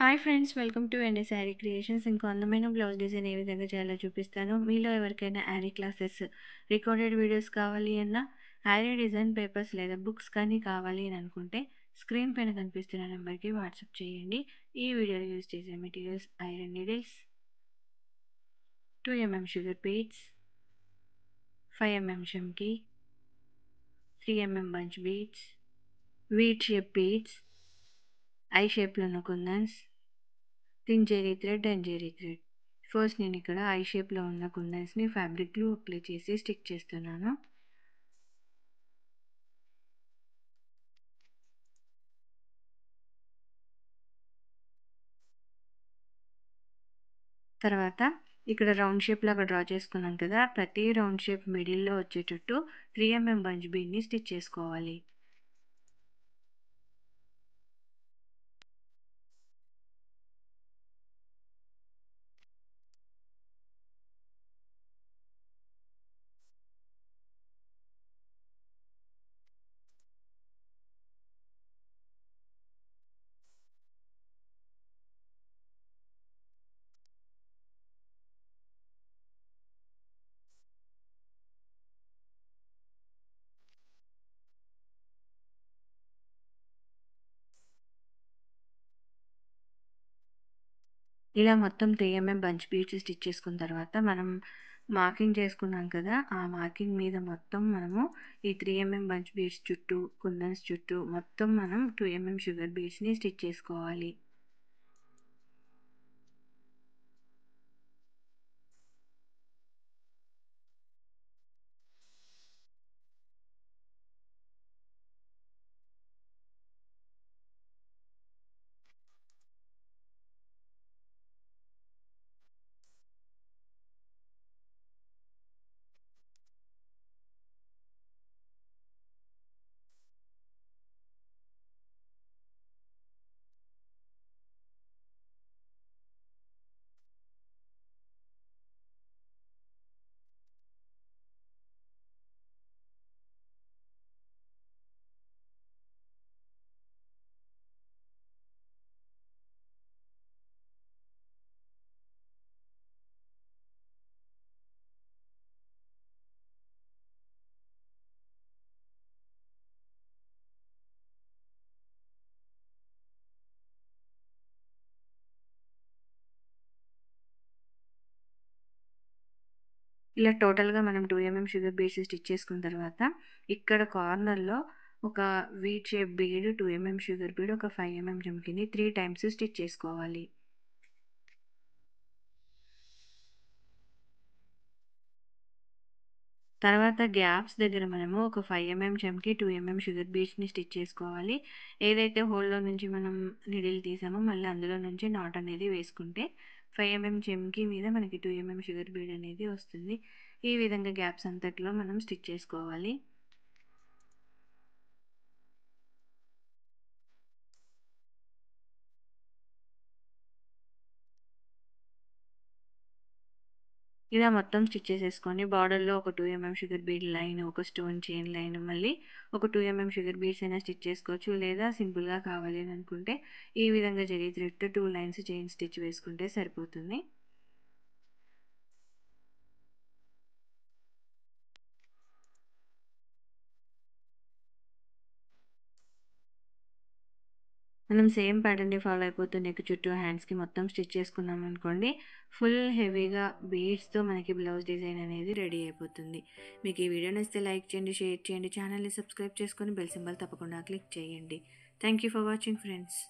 Hi friends, welcome to ఎన్ఏ sari creations. ఇంకో అందమైన blouse design ఏ విధంగా చేయాలో చూపిస్తాను. మీలో ఎవరికైనా యారీ క్లాసెస్, రికార్డెడ్ వీడియోస్ కావాలి అన్నా, యారీ డిజైన్ పేపర్స్ లేదా బుక్స్ కానీ కావాలి అని అనుకుంటే స్క్రీన్ పైన కనిపిస్తున్న నెంబర్కి వాట్సాప్ చేయండి. ఈ వీడియోలో యూజ్ చేసే materials iron needles, 2 mm sugar beads, 5 mm చమ్కీ, 3 mm bunch beads, wheat shape beads, eye షేప్లో ఉన్న kundans, thin zari thread and zari thread. First నేను ఇక్కడ ఐ షేప్లో ఉన్న కుందన్స్ని ఫ్యాబ్రిక్ గ్లూ అప్లై చేసి స్టిక్ చేస్తున్నాను. తర్వాత ఇక్కడ రౌండ్ షేప్ లాగా డ్రా చేసుకున్నాం కదా, ప్రతి రౌండ్ షేప్ మిడిల్లో వచ్చేటట్టు 3 mm బంచ్ బీడ్ని స్టిచ్ చేసుకోవాలి. ఇలా మొత్తం 3 mm బంచ్ బీడ్స్ స్టిచ్ చేసుకున్న తర్వాత మనం మార్కింగ్ చేసుకున్నాం కదా, ఆ మార్కింగ్ మీద మొత్తం మనము ఈ 3 mm బంచ్ బీడ్స్ చుట్టూ, కుందన్స్ చుట్టూ మొత్తం మనం 2 mm షుగర్ బీడ్స్ని స్టిచ్ చేసుకోవాలి. ఇలా టోటల్గా మనం 2 mm షుగర్ బీడ్స్ స్టిచ్ చేసుకున్న తర్వాత ఇక్కడ కార్నర్లో ఒక wheat shape bead, 2 mm sugar bead, ఒక 5 mm జంకిని 3 times స్టిచ్ చేసుకోవాలి. తర్వాత గ్యాప్స్ దగ్గర మనము ఒక 5 mm చమ్కీ, 2 mm షుగర్ బీడ్స్ని స్టిచ్ చేసుకోవాలి. ఏదైతే హోల్లో నుంచి మనం నిడిల్ తీసామో మళ్ళీ అందులో నుంచి నాట్ అనేది వేసుకుంటే 5 mm చమ్కీ మీద మనకి 2 mm షుగర్ బీడ్ అనేది వస్తుంది. ఈ విధంగా గ్యాప్స్ అంతట్లో మనం స్టిచ్ చేసుకోవాలి. ఇలా మొత్తం స్టిచ్ చేసేసుకొని బార్డర్లో ఒక 2 mm షుగర్ బీడ్ లైన్, ఒక స్టోన్ చైన్ లైన్, మళ్ళీ ఒక 2 mm షుగర్ బీడ్స్ అయినా స్టిచ్ చేసుకోవచ్చు. లేదా సింపుల్గా కావాలి అని అనుకుంటే ఈ విధంగా zari thread 2 lines chain stitch వేసుకుంటే సరిపోతుంది. మనం సేమ్ ప్యాటర్న్ని ఫాలో అయిపోతూ నెక్ చుట్టూ, హ్యాండ్స్కి మొత్తం స్టిచ్ చేసుకున్నాం అనుకోండి, ఫుల్ హెవీగా బీడ్స్తో మనకి బ్లౌజ్ డిజైన్ అనేది రెడీ అయిపోతుంది. మీకు ఈ వీడియో నచ్చితే లైక్ చేయండి, షేర్ చేయండి, ఛానల్ని సబ్స్క్రైబ్ చేసుకొని బెల్ సింబల్ తప్పకుండా క్లిక్ చేయండి. Thank you for watching friends.